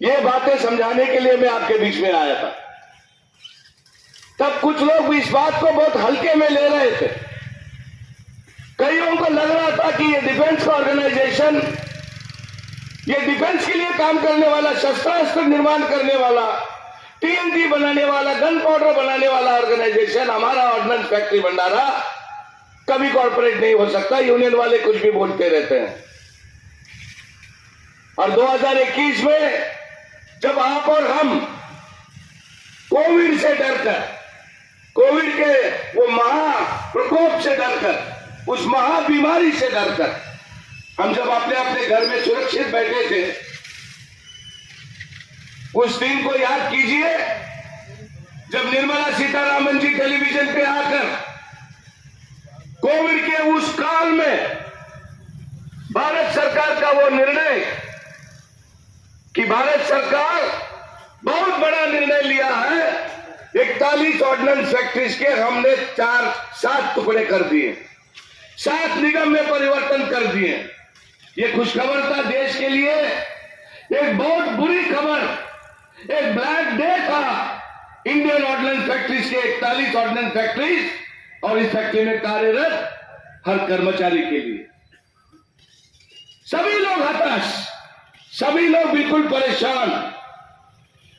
ये बातें समझाने के लिए मैं आपके बीच में आया था। तब कुछ लोग भी इस बात को बहुत हल्के में ले रहे थे। कईयों को लग रहा था कि ये डिफेंस का ऑर्गेनाइजेशन, ये डिफेंस के लिए काम करने वाला, शस्त्रास्त्र निर्माण करने वाला, टीएनटी बनाने वाला, गन पाउडर बनाने वाला ऑर्गेनाइजेशन, हमारा ऑर्डिनेंस फैक्ट्री भंडारा कभी कॉर्पोरेट नहीं हो सकता। यूनियन वाले कुछ भी बोलते रहते हैं। और 2021 में जब आप और हम कोविड से डरकर, कोविड के वो महा प्रकोप से डरकर, उस महा बीमारी से डरकर हम जब अपने अपने घर में सुरक्षित बैठे थे, उस दिन को याद कीजिए जब निर्मला सीतारामन जी टेलीविजन पे आकर कोविड के उस काल में भारत सरकार का वो निर्णय कि भारत सरकार बहुत बड़ा निर्णय लिया है, 41 ऑर्डिनेंस फैक्ट्रीज के हमने 7 टुकड़े कर दिए, 7 निगम में परिवर्तन कर दिए। ये खुशखबर था देश के लिए, एक बहुत बुरी खबर, एक ब्लैक डे था इंडियन ऑर्डिनेंस फैक्ट्रीज के 41 ऑर्डिनेंस फैक्ट्रीज और इस फैक्ट्री में कार्यरत हर कर्मचारी के लिए। सभी लोग हताश, सभी लोग बिल्कुल परेशान।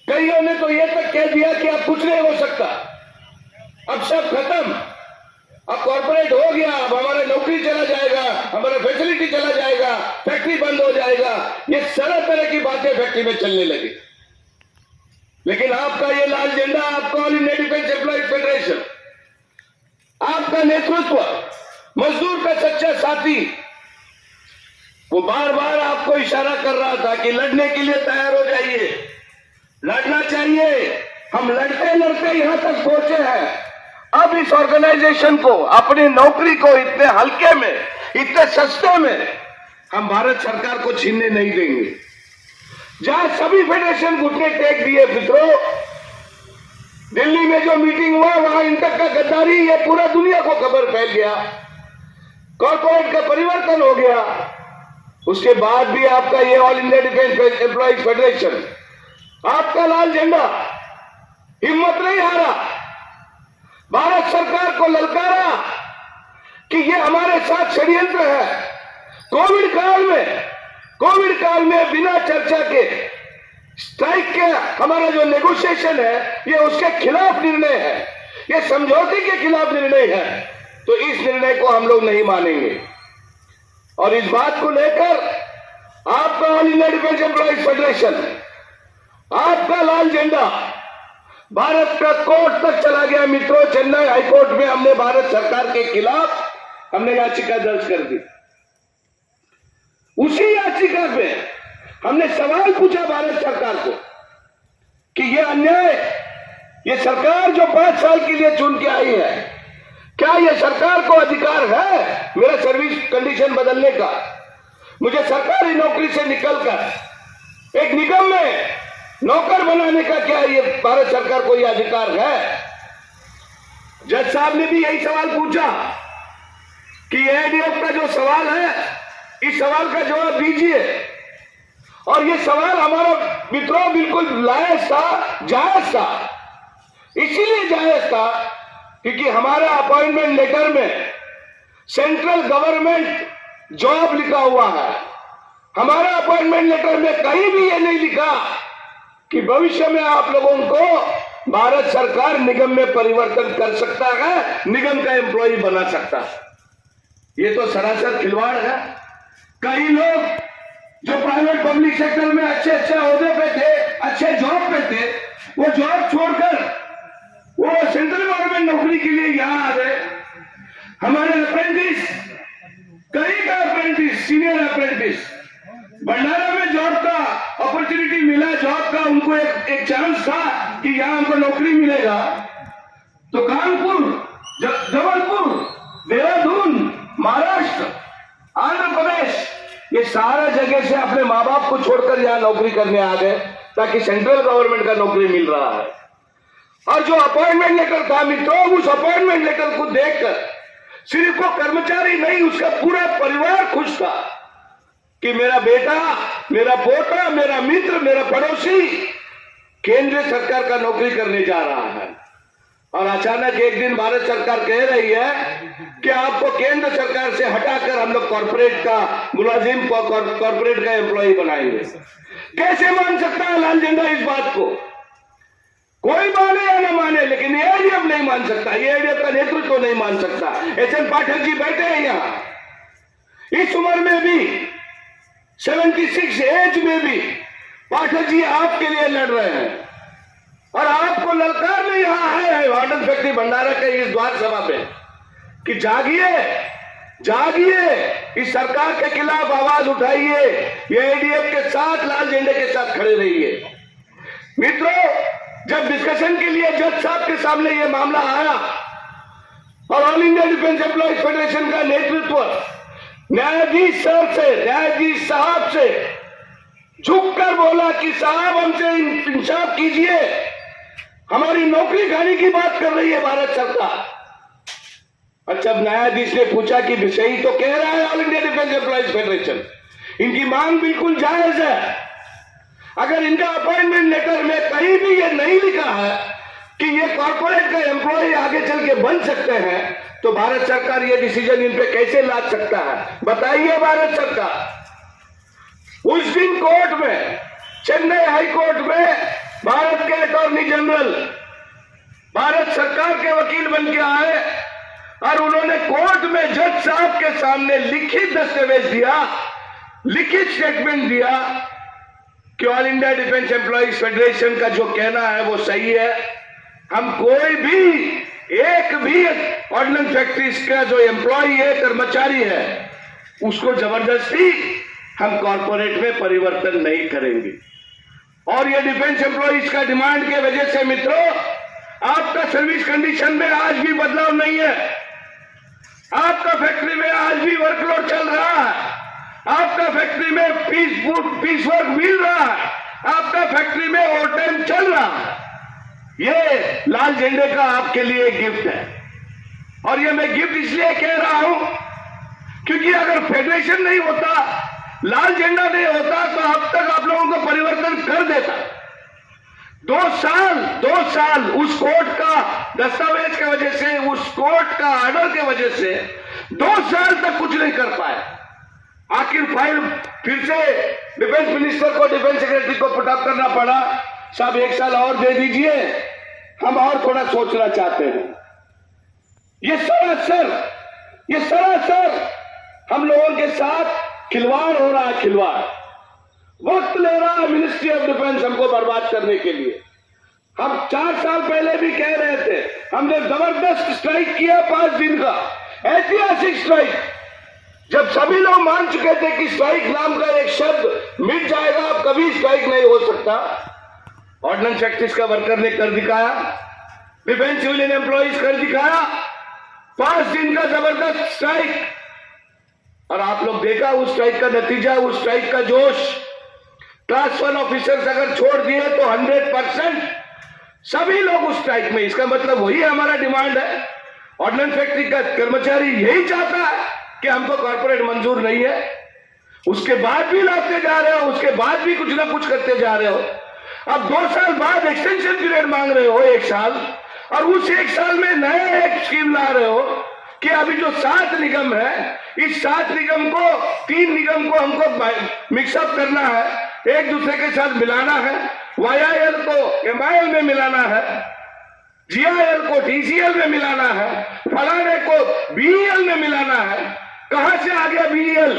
कईयों ने तो यह तक कह दिया कि अब कुछ नहीं हो सकता, अब सब खत्म, अब कॉर्पोरेट हो गया, अब हमारा नौकरी चला जाएगा, हमारा फैसिलिटी चला जाएगा, फैक्ट्री बंद हो जाएगा। ये तरह तरह की बातें फैक्ट्री में चलने लगी। लेकिन आपका ये लाल झंडा, आपका all India defence employees federation, आपका नेतृत्व, मजदूर का सच्चा साथी, वो बार बार आपको इशारा कर रहा था कि लड़ने के लिए तैयार हो जाइए, लड़ना चाहिए। हम लड़ते लड़ते यहां तक पहुंचे हैं। अब इस ऑर्गेनाइजेशन को, अपनी नौकरी को इतने हल्के में, इतने सस्ते में हम भारत सरकार को छीनने नहीं देंगे। जहां सभी फेडरेशन घुटने टेक दिए मित्रों, दिल्ली में जो मीटिंग हुआ वहां इन तक का गद्दारी, ये पूरा दुनिया को खबर फैल गया, कॉर्पोरेट का परिवर्तन हो गया। उसके बाद भी आपका ये all India defence employees federation, आपका लाल झंडा हिम्मत नहीं हारा, भारत सरकार को ललकारा कि ये हमारे साथ षड्यंत्र है। कोविड काल में बिना चर्चा के, स्ट्राइक के हमारा जो नेगोशिएशन है, ये उसके खिलाफ निर्णय है, ये समझौते के खिलाफ निर्णय है। तो इस निर्णय को हम लोग नहीं मानेंगे। और इस बात को लेकर आपका all India defence employees federation, आपका लाल झंडा भारत का कोर्ट तक चला गया मित्रों। चेन्नई हाईकोर्ट में हमने भारत सरकार के खिलाफ हमने याचिका दर्ज कर दी। उसी याचिका पे हमने सवाल पूछा भारत सरकार को कि ये अन्याय, ये सरकार जो 5 साल के लिए चुन के आई है, क्या ये सरकार को अधिकार है मेरा सर्विस कंडीशन बदलने का? मुझे सरकारी नौकरी से निकलकर एक निगम में नौकर बनाने का क्या ये भारत सरकार को ये अधिकार है? जज साहब ने भी यही सवाल पूछा कि एडीएफ का जो सवाल है, इस सवाल का जवाब दीजिए। और ये सवाल हमारा मित्रों बिल्कुल लायक था, जायज था। इसीलिए जायज था क्योंकि हमारा अपॉइंटमेंट लेटर में सेंट्रल गवर्नमेंट जॉब लिखा हुआ है। हमारा अपॉइंटमेंट लेटर में कहीं भी ये नहीं लिखा कि भविष्य में आप लोगों को भारत सरकार निगम में परिवर्तन कर सकता है, निगम का एम्प्लॉय बना सकता है। ये तो सरासर खिलवाड़ है। कई लोग जो प्राइवेट पब्लिक सेक्टर में अच्छे ओहदे पे थे, अच्छे जॉब पे थे, वो जॉब छोड़कर वो सेंट्रल गवर्नमेंट नौकरी के लिए यहां आ गए। हमारे अप्रेंटिस, कई का अप्रेंटिस, सीनियर अप्रेंटिस, भंडारा में जॉब का अपॉर्चुनिटी मिला, जॉब का उनको एक चांस था कि यहां हमको नौकरी मिलेगा। तो कानपुर, जबलपुर, देहरादून, महाराष्ट्र, आंध्र प्रदेश, ये सारा जगह से अपने माँ बाप को छोड़कर यहां नौकरी करने आ गए ताकि सेंट्रल गवर्नमेंट का नौकरी मिल रहा है। और जो अपॉइंटमेंट लेटर था मित्रों, उस अपॉइंटमेंट लेटर को देखकर सिर्फ वो कर्मचारी नहीं, उसका पूरा परिवार खुश था कि मेरा बेटा, मेरा पोता, मेरा मित्र, मेरा पड़ोसी केंद्र सरकार का नौकरी करने जा रहा है और अचानक एक दिन भारत सरकार कह रही है कि आपको केंद्र सरकार से हटाकर हम लोग कॉर्पोरेट का मुलाजिम को कॉर्पोरेट का एम्प्लॉय बनाएंगे। कैसे मान सकता है लाल झंडा इस बात को? कोई माने या न माने, लेकिन एडीएफ नहीं मान सकता, एडीएफ का नेतृत्व तो नहीं मान सकता। एस.एन. पाठक जी बैठे हैं यहां, इस उम्र में भी 76 एज में भी पाठक जी आपके लिए लड़ रहे हैं और आपको ललकारने यहां आए हैं वार्डन फैक्ट्री भंडारा के इस द्वार सभा पे कि जागिए, जागिए, इस सरकार के खिलाफ आवाज उठाइए, एडीएफ के साथ, लाल झंडे के साथ खड़े रहिए। मित्रों, जब डिस्कशन के लिए जज साहब के सामने यह मामला आया और all India defence employees federation का नेतृत्व न्यायाधीश सर से, न्यायाधीश साहब से झुककर बोला कि साहब हमसे इंसाफ कीजिए, हमारी नौकरी खाने की बात कर रही है भारत सरकार। और जब न्यायाधीश ने पूछा कि सही तो कह रहा है all India defence employees federation, इनकी मांग बिल्कुल जायज है, अगर इनका अपॉइंटमेंट लेटर में कहीं भी ये नहीं लिखा है कि ये कॉर्पोरेट का एम्प्लॉय आगे चल के बन सकते हैं, तो भारत सरकार ये डिसीजन इन पे कैसे लाद सकता है? बताइए भारत सरकार। उस दिन कोर्ट में, चेन्नई हाई कोर्ट में भारत के अटॉर्नी जनरल भारत सरकार के वकील बन के आए और उन्होंने कोर्ट में जज साहब के सामने लिखित दस्तावेज दिया, लिखित स्टेटमेंट दिया कि all India defence employees federation का जो कहना है वो सही है। हम कोई भी, एक भी ऑर्डिनेंस फैक्ट्रीज का जो एम्प्लॉय है, कर्मचारी है, उसको जबरदस्ती हम कॉर्पोरेट में परिवर्तन नहीं करेंगे। और ये डिफेंस एम्प्लॉयज का डिमांड के वजह से मित्रों, आपका सर्विस कंडीशन में आज भी बदलाव नहीं है, आपका फैक्ट्री में आज भी वर्कलोड चल रहा है, आपका फैक्ट्री में पीस वर्क मिल रहा है, आपका फैक्ट्री में ओवर टाइम चल रहा है। ये लाल झंडे का आपके लिए गिफ्ट है और ये मैं गिफ्ट इसलिए कह रहा हूं क्योंकि अगर फेडरेशन नहीं होता, लाल झंडा नहीं होता, तो अब तक आप लोगों को परिवर्तन कर देता। 2 साल उस कोर्ट का दस्तावेज की वजह से, उस कोर्ट का ऑर्डर की वजह से 2 साल तक कुछ नहीं कर पाए। आखिर फाइल फिर से डिफेंस मिनिस्टर को, डिफेंस सेक्रेटरी को पुटअप करना पड़ा, साहब 1 साल और दे दीजिए, हम और थोड़ा सोचना चाहते हैं। ये सरासर हम लोगों के साथ खिलवाड़ हो रहा है, खिलवाड़। वक्त ले रहा है मिनिस्ट्री ऑफ डिफेंस हमको बर्बाद करने के लिए। हम 4 साल पहले भी कह रहे थे, हमने जबरदस्त स्ट्राइक किया 5 दिन का, ऐतिहासिक स्ट्राइक, जब सभी लोग मान चुके थे कि स्ट्राइक नाम का एक शब्द मिट जाएगा, अब कभी स्ट्राइक नहीं हो सकता। ऑर्डिनेंस फैक्ट्रीज का वर्कर ने कर दिखाया, डिफेंस सिविलियन एम्प्लॉयज कर दिखाया, 5 दिन का जबरदस्त स्ट्राइक। और आप लोग देखा उस स्ट्राइक का नतीजा, उस स्ट्राइक का जोश। क्लास 1 ऑफिसर्स अगर छोड़ दिए तो 100% सभी लोग उस स्ट्राइक में। इसका मतलब वही हमारा डिमांड है। ऑर्डिनेंस फैक्ट्री का कर्मचारी यही चाहता है कि हमको कॉर्पोरेट मंजूर नहीं है, उसके बाद भी लाते जा रहे हो, उसके बाद भी कुछ ना कुछ करते जा रहे हो। अब 2 साल बाद एक्सटेंशन पीरियड मांग रहे हो 1 साल, और उस 1 साल में नए एक स्कीम ला रहे हो कि अभी जो 7 निगम है, इस 7 निगम को, 3 निगम को हमको मिक्सअप करना है, एक दूसरे के साथ मिलाना है। वाईआईएल को एमआईएल में मिलाना है, जीआईएल को टीसीएल में मिलाना है, फलाने को बीईएल में मिलाना है। कहां से आ गया बीईएल?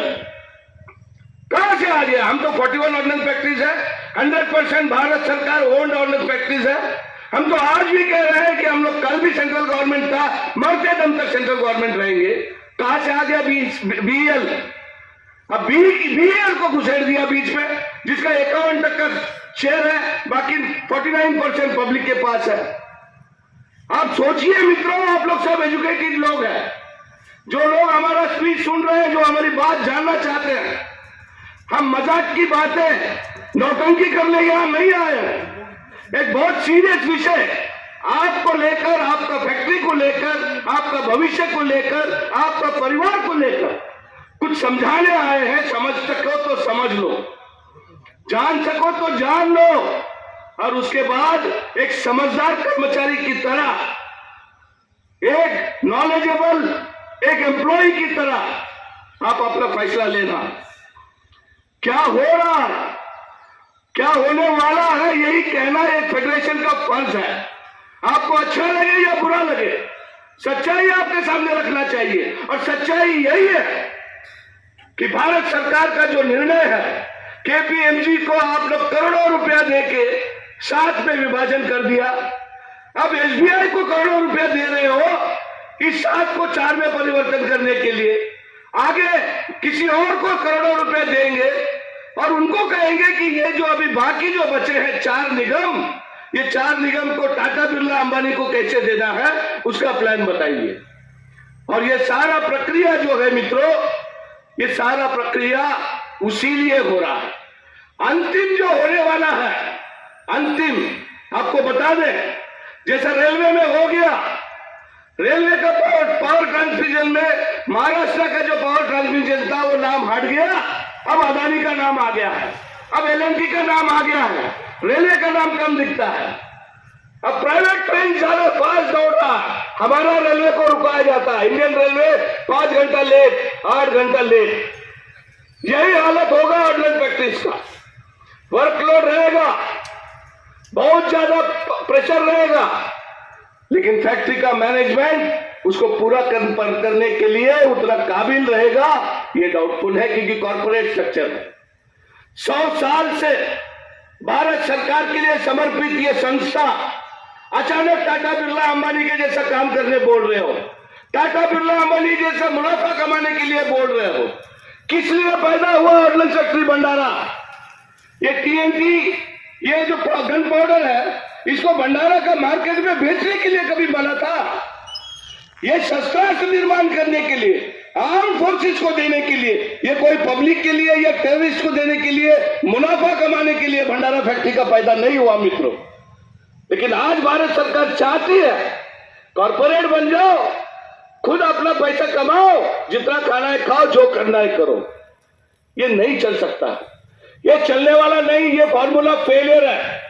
कहां से आ गया? हम तो 41 ऑर्डिनेंस फैक्ट्रीज है, 100% भारत सरकार ओन्ड ऑर्डिनेंस फैक्ट्रीज है। हम तो आज भी कह रहे हैं कि हम लोग कल भी सेंट्रल गवर्नमेंट का, मरते दम तक सेंट्रल गवर्नमेंट रहेंगे। कहां से आ गया बीईएल? अब बीईएल को घुसेड़ दिया बीच में, जिसका 51 तक का शेयर है, बाकी 49% पब्लिक के पास है। आप सोचिए मित्रों, आप लोग सब एजुकेटेड लोग हैं, जो लोग हमारा स्पीच सुन रहे हैं, जो हमारी बात जानना चाहते हैं। हम मजाक की बातें, नौटंकी करने यहां नहीं आए हैं। एक बहुत सीरियस विषय आपको लेकर, आपका फैक्ट्री को लेकर, आपका भविष्य को लेकर, आपका परिवार को लेकर कुछ समझाने आए हैं, समझ सको तो समझ लो, जान सको तो जान लो, और उसके बाद एक समझदार कर्मचारी की तरह, एक नॉलेजेबल, एक एम्प्लॉय की तरह आप अपना फैसला लेना। क्या हो रहा है, क्या होने वाला है, यही कहना एक फेडरेशन का फर्ज है। आपको अच्छा लगे या बुरा लगे, सच्चाई आपके सामने रखना चाहिए, और सच्चाई यही है कि भारत सरकार का जो निर्णय है, केपीएमजी को आप लोग करोड़ों रुपया देके 7 में विभाजन कर दिया। अब एसबीआई को करोड़ों रुपया दे रहे हो इस 7 को 4 में परिवर्तन करने के लिए। आगे किसी और को करोड़ों रुपए देंगे और उनको कहेंगे कि ये जो अभी बाकी जो बचे हैं 4 निगम, ये 4 निगम को टाटा बिरला अंबानी को कैसे देना है, उसका प्लान बताइए। और ये सारा प्रक्रिया जो है मित्रों, ये सारा प्रक्रिया उसीलिए हो रहा है। अंतिम जो होने वाला है, अंतिम आपको बता दें, जैसा रेलवे में हो गया, रेलवे का पावर ट्रांसमिशन में महाराष्ट्र का जो पावर ट्रांसमिशन था वो नाम हट गया, अब अदानी का नाम आ गया है, अब एलएनटी का नाम आ गया है, रेलवे का नाम कम दिखता है। अब प्राइवेट ट्रेन ज्यादा फास्ट दौड़ रहा है, हमारा रेलवे को रुकाया जाता है। इंडियन रेलवे 5 घंटा लेट, 8 घंटा लेट। यही हालत होगा ऑर्डिनेंस फैक्ट्रीज का। वर्कलोड रहेगा, बहुत ज्यादा प्रेशर रहेगा, लेकिन फैक्ट्री का मैनेजमेंट उसको पूरा करने के लिए उतना काबिल रहेगा, ये डाउटफुल है, क्योंकि कॉर्पोरेट स्ट्रक्चर है। 100 साल से भारत सरकार के लिए समर्पित ये संस्था अचानक टाटा बिरला अंबानी के जैसा काम करने बोल रहे हो, टाटा बिरला अंबानी जैसा मुनाफा कमाने के लिए बोल रहे हो। किस लिए पैदा हुआ ऑर्डिनेंस फैक्ट्री भंडारा? ये टीएनटी, ये जो गन पाउडर है, इसको भंडारा का मार्केट में बेचने के लिए कभी बना था? ये शस्त्रास्त्र निर्माण करने के लिए, आर्म फोर्सेस को देने के लिए, ये कोई पब्लिक के लिए या टेररिस्ट को देने के लिए, मुनाफा कमाने के लिए भंडारा फैक्ट्री का पैदा नहीं हुआ मित्रों। लेकिन आज भारत सरकार चाहती है कॉर्पोरेट बन जाओ, खुद अपना पैसा कमाओ, जितना खाना है खाओ, जो करना है करो। ये नहीं चल सकता, ये चलने वाला नहीं, ये फॉर्मूला फेलियर है।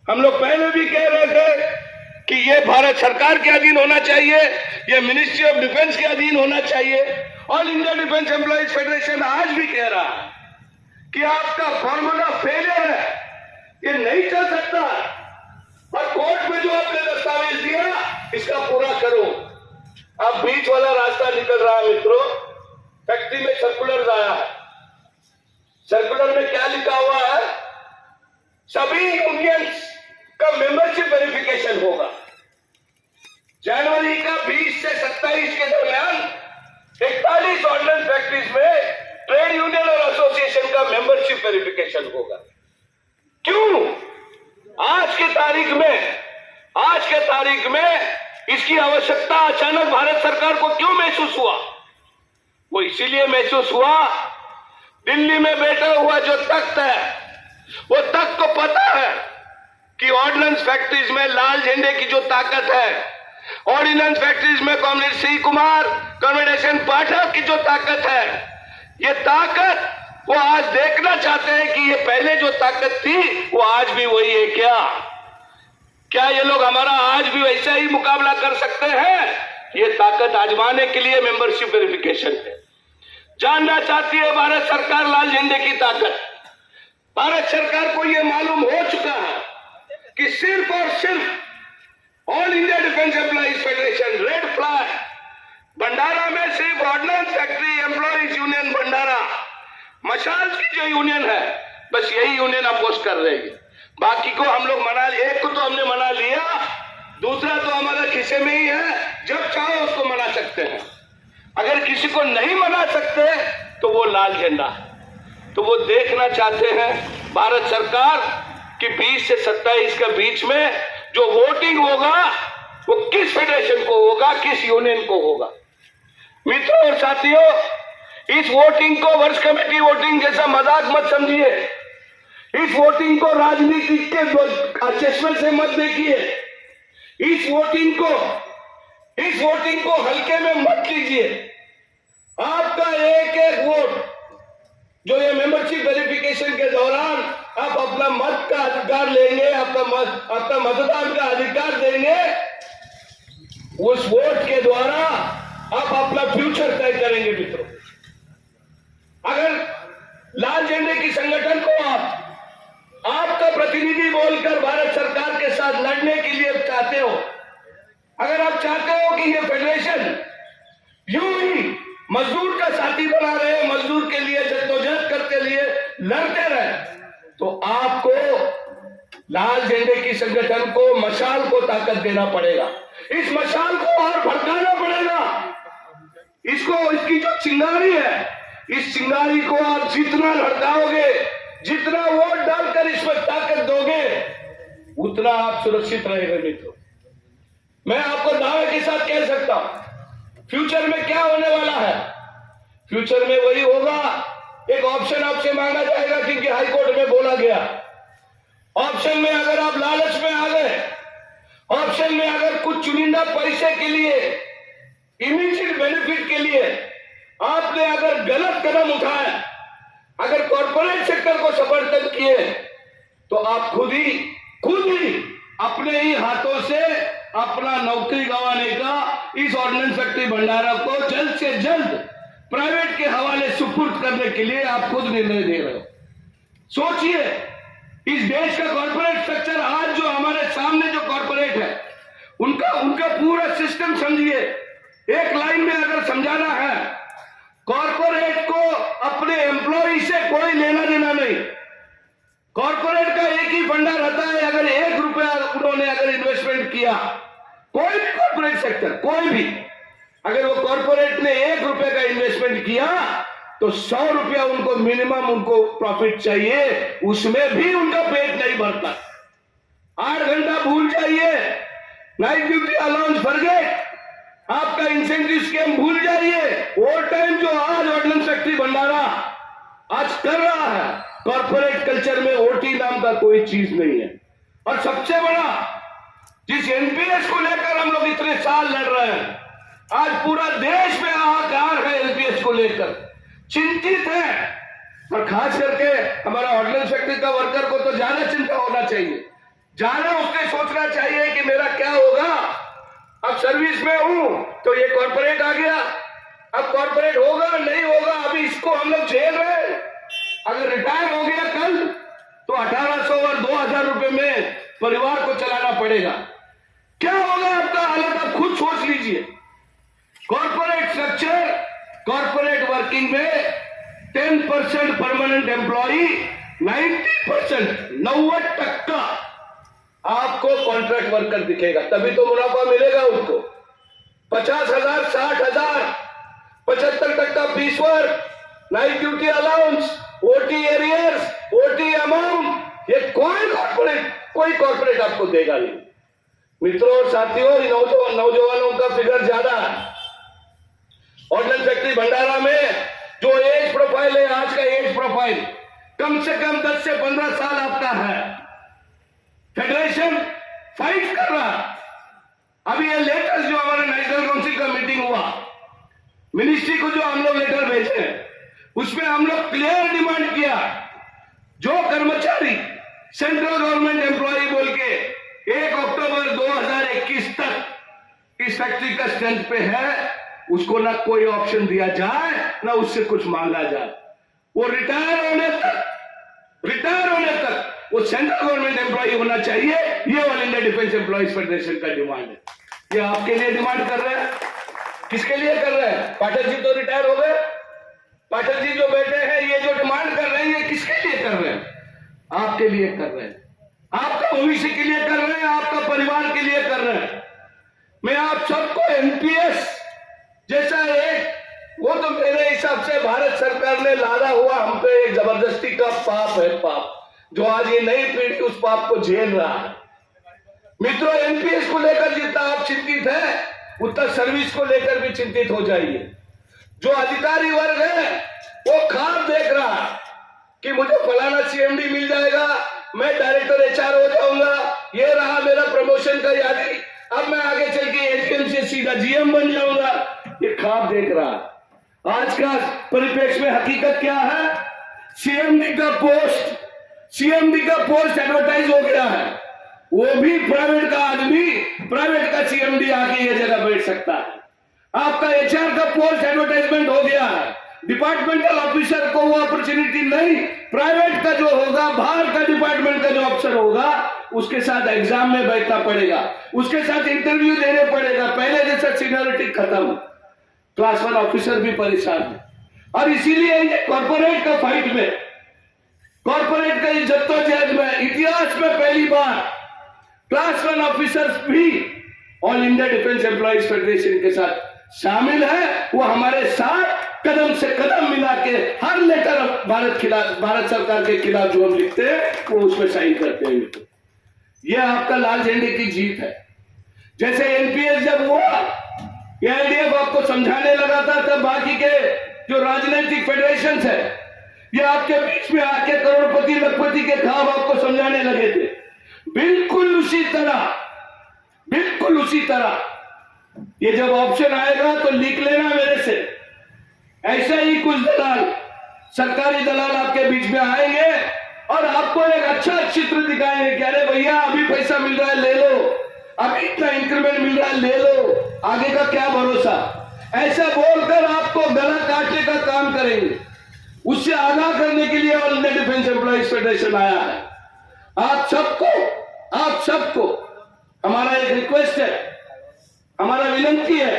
हम लोग पहले भी कह रहे थे कि ये भारत सरकार के अधीन होना चाहिए, ये मिनिस्ट्री ऑफ डिफेंस के अधीन होना चाहिए। All India defence employees federation आज भी कह रहा है कि आपका फॉर्मूला फेलियर है, ये नहीं चल सकता। और कोर्ट में जो आपने दस्तावेज दिया, इसका पूरा करो। अब बीच वाला रास्ता निकल रहा है मित्रों। फैक्ट्री में सर्कुलर आया है, सर्कुलर में क्या लिखा हुआ है? सभी यूनियंस का मेंबरशिप वेरिफिकेशन होगा। जनवरी का 20 से 27 के दरमियान 41 ऑर्डिनेंस फैक्ट्रीज में ट्रेड यूनियन और एसोसिएशन का मेंबरशिप वेरिफिकेशन होगा। क्यों? आज के तारीख में इसकी आवश्यकता अचानक भारत सरकार को क्यों महसूस हुआ? वो इसीलिए महसूस हुआ, दिल्ली में बैठा हुआ जो तख्त है, वो तख्त को पता है कि ऑर्डिनेंस फैक्ट्रीज में लाल झंडे की जो ताकत है, ऑर्डिनेंस फैक्ट्रीज में कॉमरेड सी कुमार, कॉमरेड एस.एन. पाठक की जो ताकत है, ये ताकत वो आज देखना चाहते हैं कि ये पहले जो ताकत थी वो आज भी वही है क्या ये लोग हमारा आज भी वैसा ही मुकाबला कर सकते हैं? ये ताकत आजमाने के लिए मेंबरशिप वेरिफिकेशन है। जानना चाहती है भारत सरकार लाल झंडे की ताकत। भारत सरकार को यह मालूम हो चुका है कि सिर्फ और सिर्फ all India defence employees federation, red flag Bhandara में सिर्फ ordinance factory employees union Bhandara, मशाल की जो यूनियन है, बस यही यूनियन अपोज कर रही है। बाकी को हम लोग मना, एक को तो हमने मना लिया, दूसरा तो हमारा खिस्से में ही है, जब चाहो उसको मना सकते हैं। अगर किसी को नहीं मना सकते तो वो लाल झंडा है। तो वो देखना चाहते हैं भारत सरकार कि 20 से 27 के बीच में जो वोटिंग होगा वो किस फेडरेशन को होगा, किस यूनियन को होगा। मित्रों और साथियों, इस वोटिंग को वर्ष कमेटी वोटिंग जैसा मजाक मत समझिए। इस वोटिंग को राजनीतिक के असेसमेंट से मत देखिए। इस वोटिंग को हल्के में मत लीजिए। आपका एक एक वोट जो ये मेंबरशिप वेरिफिकेशन के दौरान आप अपना मत का अधिकार लेंगे, अपना मतदान का अधिकार देंगे, उस वोट के द्वारा आप अपना फ्यूचर तय करेंगे। मित्रों, अगर लाल झंडे की संगठन को आपका प्रतिनिधि बोलकर भारत सरकार के साथ लड़ने के लिए चाहते हो, अगर आप चाहते हो कि ये फेडरेशन यूं ही मजदूर का साथी बना रहे, मजदूर के लिए जद्दोजहद करते लिए लड़ते रहे, तो आपको लाल झंडे की संगठन को, मशाल को ताकत देना पड़ेगा। इस मशाल को और भड़काना पड़ेगा। इसकी जो चिंगारी है, इस चिंगारी को आप जितना भड़काओगे, जितना वोट डालकर इसमें ताकत दोगे, उतना आप सुरक्षित रहेंगे। मित्रों, मैं आपको दावे के साथ कह सकता हूं, फ्यूचर में क्या होने वाला है। फ्यूचर में वही होगा, एक ऑप्शन आपसे मांगा जाएगा क्योंकि हाईकोर्ट में बोला गया, ऑप्शन में अगर आप लालच में आ गए, ऑप्शन में अगर कुछ चुनिंदा पैसे के लिए, इमीडिएट बेनिफिट के लिए आपने अगर गलत कदम उठाए, अगर कॉर्पोरेट सेक्टर को समर्थन किए, तो आप खुद ही अपने ही हाथों से अपना नौकरी गंवाने का इस ऑर्डिनेंस फैक्ट्री भंडारा को जल्द से जल्द प्राइवेट के हवाले सुपुर्द करने के लिए आप खुद निर्णय दे रहे हो। सोचिए, इस देश का कॉर्पोरेट स्ट्रक्चर, आज जो हमारे सामने जो कॉर्पोरेट है, उनका पूरा सिस्टम समझिए। एक लाइन में अगर समझाना है, कॉर्पोरेट को अपने एम्प्लॉय से कोई लेना देना नहीं। कॉर्पोरेट का एक ही फंडा रहता है, अगर 1 रुपया उन्होंने अगर इन्वेस्टमेंट किया, कोई भी कॉर्पोरेट सेक्टर, कोई भी, अगर वो कॉर्पोरेट ने 1 रुपए का इन्वेस्टमेंट किया तो 100 रुपया उनको मिनिमम उनको प्रॉफिट चाहिए, उसमें भी उनका पेट नहीं भरता। 8 घंटा भूल जाइए, नाइट ड्यूटी अलाउंस फॉरगेट, आपका इंसेंटिव स्कीम भूल जाइए, ओवर टाइम जो आज ऑर्डिनेंस फैक्ट्री भंडारा आज कर रहा है, कॉर्पोरेट कल्चर में ओटी नाम का कोई चीज नहीं है। और सबसे बड़ा, जिस एनपीएस को लेकर हम लोग इतने साल लड़ रहे हैं, आज पूरा देश में हाहाकार है, एनपीएस को लेकर चिंतित है, और खास करके हमारा ऑर्डिनेंस फैक्ट्री का वर्कर को तो ज्यादा चिंता होना चाहिए, ज्यादा उसने सोचना चाहिए कि मेरा क्या होगा। अब सर्विस में हूं तो ये कॉर्पोरेट आ गया, अब कॉर्पोरेट होगा नहीं होगा, अभी इसको हम लोग झेल रहे हैं। अगर रिटायर हो गया कल तो 1800 और 2000 रुपए में परिवार को चलाना पड़ेगा। क्या होगा आपका हालत, आप खुद सोच लीजिए। कॉर्पोरेट स्ट्रक्चर, कॉर्पोरेट वर्किंग में 10% परमानेंट एम्प्लॉई, 90%, 90% आपको कॉन्ट्रैक्ट वर्कर दिखेगा, तभी तो मुनाफा मिलेगा उसको। 50,000, 60,000, 75% piece work, night duty allowance, OT arrears, OT amount, ये कोई कॉर्पोरेट आपको देगा नहीं। मित्रों और साथियों, नौजवानों का फिगर ज्यादा है। ऑर्डिनेंस फैक्ट्री भंडारा में जो एज प्रोफाइल है, आज का एज प्रोफाइल कम से कम 10 से 15 साल आपका है। फेडरेशन फाइट कर रहा है। अभी ये लेटेस्ट जो हमारे नेशनल काउंसिल का मीटिंग हुआ, मिनिस्ट्री को जो हम लोग लेटर भेजे, उसमें हम लोग क्लियर डिमांड किया, जो कर्मचारी सेंट्रल गवर्नमेंट एम्प्लॉय बोल के 1 अक्टूबर 2021 तक इस फैक्ट्री का स्ट्रेंथ पे है, उसको ना कोई ऑप्शन दिया जाए, ना उससे कुछ मांगा जाए। वो रिटायर होने तक वो सेंट्रल गवर्नमेंट एम्प्लॉय होना चाहिए। ये all India defence employees federation का डिमांड है। ये आपके लिए डिमांड कर रहे हैं। किसके लिए कर रहे हैं? पाठक जी तो रिटायर हो गए, पाठक जी जो बैठे हैं, ये जो डिमांड कर रहे हैं, ये किसके लिए कर रहे हैं? आपके लिए कर रहे हैं, आपका भविष्य के लिए कर रहे हैं, आपका परिवार के लिए कर रहे हैं। मैं आप सबको एनपीएस जैसा एक, वो तो मेरे हिसाब से भारत सरकार ने लादा हुआ हम पे एक जबरदस्ती का पाप है, पाप जो आज ये नई पीढ़ी उस पाप को झेल रहा है। मित्रों, एनपीएस को लेकर जितना आप चिंतित है, उतना सर्विस को लेकर भी चिंतित हो जाइए। जो अधिकारी वर्ग है वो ख्वाब देख रहा है कि मुझे फलाना सीएमडी मिल जाएगा, मैं डायरेक्टर एचआर हो जाऊंगा, ये रहा मेरा प्रमोशन का यादी, अब मैं आगे चल के एचपीएम से सीधा जीएम बन जाऊंगा। ये ख्वाब देख रहा है। आज का परिप्रेक्ष्य में हकीकत क्या है? सीएमडी का पोस्ट एडवर्टाइज हो गया है। वो भी प्राइवेट का आदमी, प्राइवेट का सीएमडी आके ये जगह बैठ सकता है। आपका एचआर का पोस्ट एडवर्टाइजमेंट हो गया है। डिपार्टमेंटल ऑफिसर को वो अपॉर्चुनिटी नहीं, प्राइवेट का जो होगा, बाहर का डिपार्टमेंट का जो अफसर होगा, उसके साथ एग्जाम में बैठना पड़ेगा, उसके साथ इंटरव्यू देने पड़ेगा। पहले जैसा सीनियरिटी खत्म, क्लास 1 ऑफिसर भी परेशान है। और इसीलिए कॉर्पोरेट का फाइट में, कॉर्पोरेट का जद्दोजहद में इतिहास में पहली बार क्लास 1 ऑफिसर्स भी all India defence employees federation के साथ शामिल है। वो हमारे साथ कदम से कदम मिला के हर लेटर भारत सरकार के खिलाफ जो हम लिखते हैं वो उसमें साइन करते हैं। ये आपका लाल झंडे की जीत है। जैसे एनपीएस जब हुआ, एलडीएफ आपको समझाने लगा था, तब बाकी के जो राजनीतिक फेडरेशन है ये आपके बीच में आके करोड़पति लखपति के ख्वाब आपको समझाने लगे थे। बिल्कुल उसी तरह ये जब ऑप्शन आएगा तो लिख लेना मेरे से, ऐसे ही कुछ दलाल, सरकारी दलाल आपके बीच में आएंगे और आपको एक अच्छा चित्र दिखाएंगे कि अरे भैया अभी पैसा मिल रहा है ले लो, अभी इतना इंक्रीमेंट मिल रहा है ले लो, आगे का क्या भरोसा। ऐसा बोलकर आपको गला काटने का काम करेंगे। उससे आगाह करने के लिए all India defence employees federation आया है। आप सबको हमारा एक रिक्वेस्ट है, हमारा विनंती है,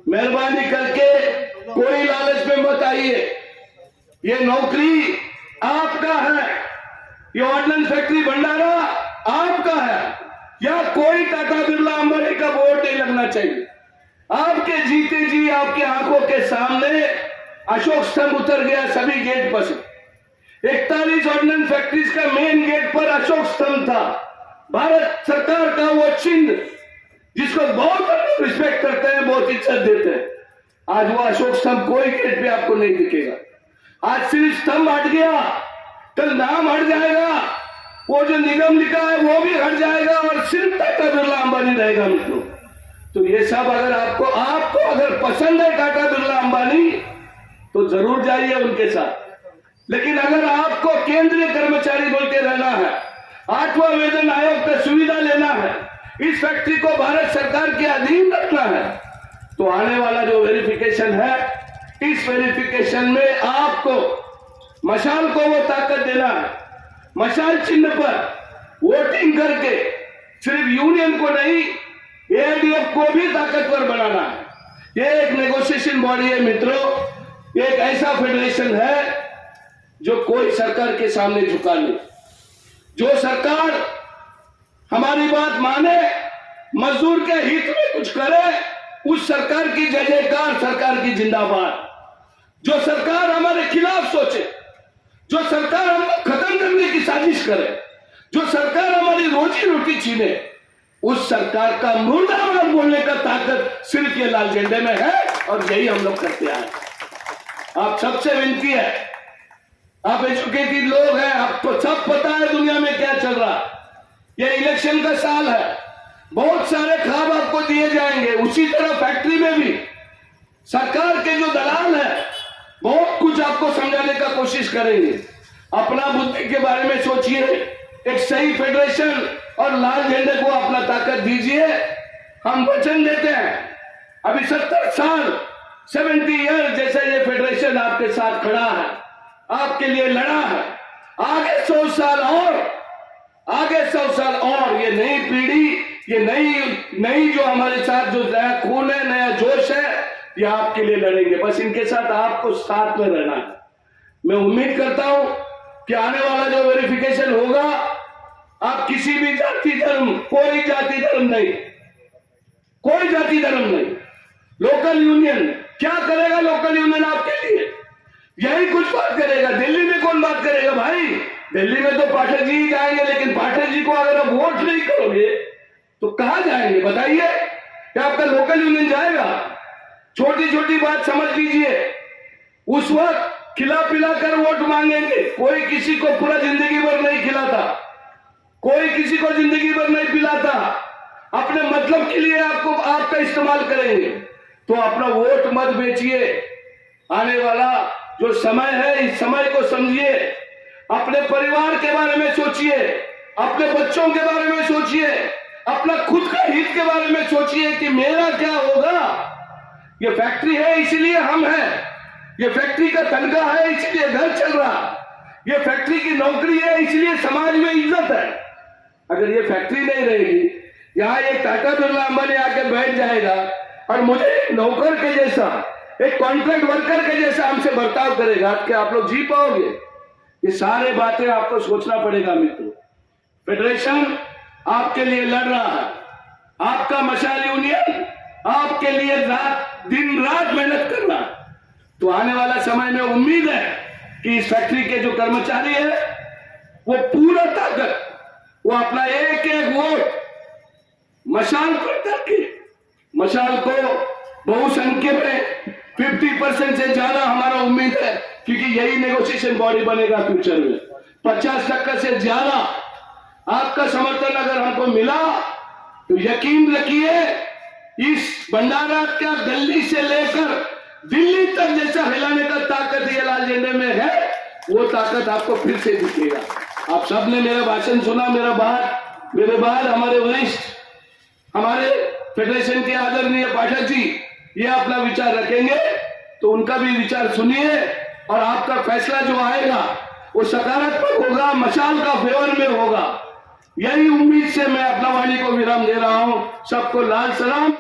मेहरबानी करके कोई लालच में मत आइए। ये नौकरी आपका है, ये ऑर्डिनेंस फैक्ट्री भंडारा आपका है, या कोई टाटा बिरला अंबानी का बोर्ड नहीं लगना चाहिए। आपके जीते जी आपकी आंखों के सामने अशोक स्तंभ उतर गया सभी गेट पर से। 41 ऑर्डिनेंस फैक्ट्रीज का मेन गेट पर अशोक स्तंभ था, भारत सरकार का वो चिन्ह जिसको बहुत रिस्पेक्ट करते हैं, बहुत इज्जत देते हैं। आज वो अशोक स्तंभ कोई गेट पे आपको नहीं दिखेगा। आज सिर्फ स्तंभ हट गया, कल नाम हट जाएगा, वो जो निगम लिखा है वो भी हट जाएगा और सिर्फ टाटा बिरला अंबानी रहेगा मित्रों। तो ये सब अगर आपको अगर पसंद है टाटा बिरला अंबानी तो जरूर जाइए उनके साथ। लेकिन अगर आपको केंद्रीय कर्मचारी बोल के रहना है, 8वां वेतन आयोग का सुविधा लेना है, इस फैक्ट्री को भारत सरकार के अधीन रखना है, तो आने वाला जो वेरिफिकेशन है, इस वेरिफिकेशन में आपको मशाल को वो ताकत देना है। मशाल चिन्ह पर वोटिंग करके सिर्फ यूनियन को नहीं, एआईडीएफ को भी ताकतवर बनाना है। ये एक नेगोशिएशन बॉडी है मित्रों, एक ऐसा फेडरेशन है जो कोई सरकार के सामने झुका नहीं। जो सरकार हमारी बात माने, मजदूर के हित में कुछ करे, उस सरकार की जय जयकार, सरकार की जिंदाबाद। जो सरकार हमारे खिलाफ सोचे, जो सरकार हमको खत्म करने की साजिश करे, जो सरकार हमारी रोजी रोटी छीने, उस सरकार का मुर्दाबाद बोलने का ताकत सिर्फ ये लाल झंडे में है और यही हम लोग करते आए। आप सबसे विनती है, आप एजुकेटेड लोग हैं, आपको सब पता है दुनिया में क्या चल रहा। ये इलेक्शन का साल है, बहुत सारे ख्वाब आपको दिए जाएंगे। उसी तरह फैक्ट्री में भी सरकार के जो दलाल है बहुत कुछ आपको समझाने का कोशिश करेंगे। अपना बुद्धि के बारे में सोचिए, एक सही फेडरेशन और लाल झंडे को अपना ताकत दीजिए। हम वचन देते हैं, अभी 70 साल 70 ईयर जैसे ये फेडरेशन आपके साथ खड़ा है, आपके लिए लड़ा है। आगे 100 साल और, आगे 100 साल और ये नई पीढ़ी, ये नई जो हमारे साथ जो नया खून है, नया जोश है, ये आपके लिए लड़ेंगे। बस इनके साथ आपको साथ में रहना है। मैं उम्मीद करता हूं कि आने वाला जो वेरिफिकेशन होगा, आप किसी भी जाति धर्म, कोई जाति धर्म नहीं, कोई जाति धर्म नहीं। लोकल यूनियन क्या करेगा? लोकल यूनियन आपके लिए यही कुछ बात करेगा। दिल्ली में कौन बात करेगा भाई? दिल्ली में तो पाठक जी ही जाएंगे, लेकिन पाठक जी को अगर आप वोट नहीं करोगे तो कहां जाएंगे बताइए? क्या आपका लोकल यूनियन जाएगा? छोटी छोटी बात समझ लीजिए, उस वक्त खिला पिला कर वोट मांगेंगे। कोई किसी को पूरा जिंदगी भर नहीं खिलाता, कोई किसी को जिंदगी भर नहीं पिलाता, अपने मतलब के लिए आपका इस्तेमाल करेंगे। तो अपना वोट मत बेचिए, आने वाला जो समय है, इस समय को समझिए, अपने परिवार के बारे में सोचिए, अपने बच्चों के बारे में सोचिए, अपना खुद का हित के बारे में सोचिए कि मेरा क्या होगा। ये फैक्ट्री है इसलिए हम हैं, ये फैक्ट्री का तनख्वाह है इसलिए घर चल रहा, ये फैक्ट्री की नौकरी है इसलिए समाज में इज्जत है। अगर ये फैक्ट्री नहीं रहेगी, यहाँ एक टाटा बिरला अंबानी आके बैठ जाएगा और मुझे एक नौकर के जैसा, एक कॉन्ट्रैक्ट वर्कर के जैसा हमसे बर्ताव करेगा, क्या आप लोग जी पाओगे? ये सारे बातें आपको सोचना पड़ेगा मित्रों। फेडरेशन आपके लिए लड़ रहा है, आपका मशाल यूनियन आपके लिए दिन रात मेहनत कर रहा है। तो आने वाला समय में उम्मीद है कि इस फैक्ट्री के जो कर्मचारी है वो पूरा ताकत, वो अपना एक एक वोट मशाल पर करके, मशाल को बहुसंख्य में 50% से ज्यादा हमारा उम्मीद है, क्योंकि यही नेगोशिएशन बॉडी बनेगा फ्यूचर में। 50% से ज्यादा आपका समर्थन अगर हमको मिला तो यकीन रखिए, इस भंडारा का दिल्ली से लेकर दिल्ली तक जैसा हिलाने का ताकत ये लाल झंडे में है, वो ताकत आपको फिर से दिखेगा। आप सबने मेरा भाषण सुना, मेरे बाद हमारे वरिष्ठ, हमारे फेडरेशन के आदरणीय पाठक जी ये अपना विचार रखेंगे, तो उनका भी विचार सुनिए और आपका फैसला जो आएगा वो सकारात्मक होगा, मशाल का फेवर में होगा। यही उम्मीद से मैं अपना वाणी को विराम दे रहा हूं। सबको लाल सलाम।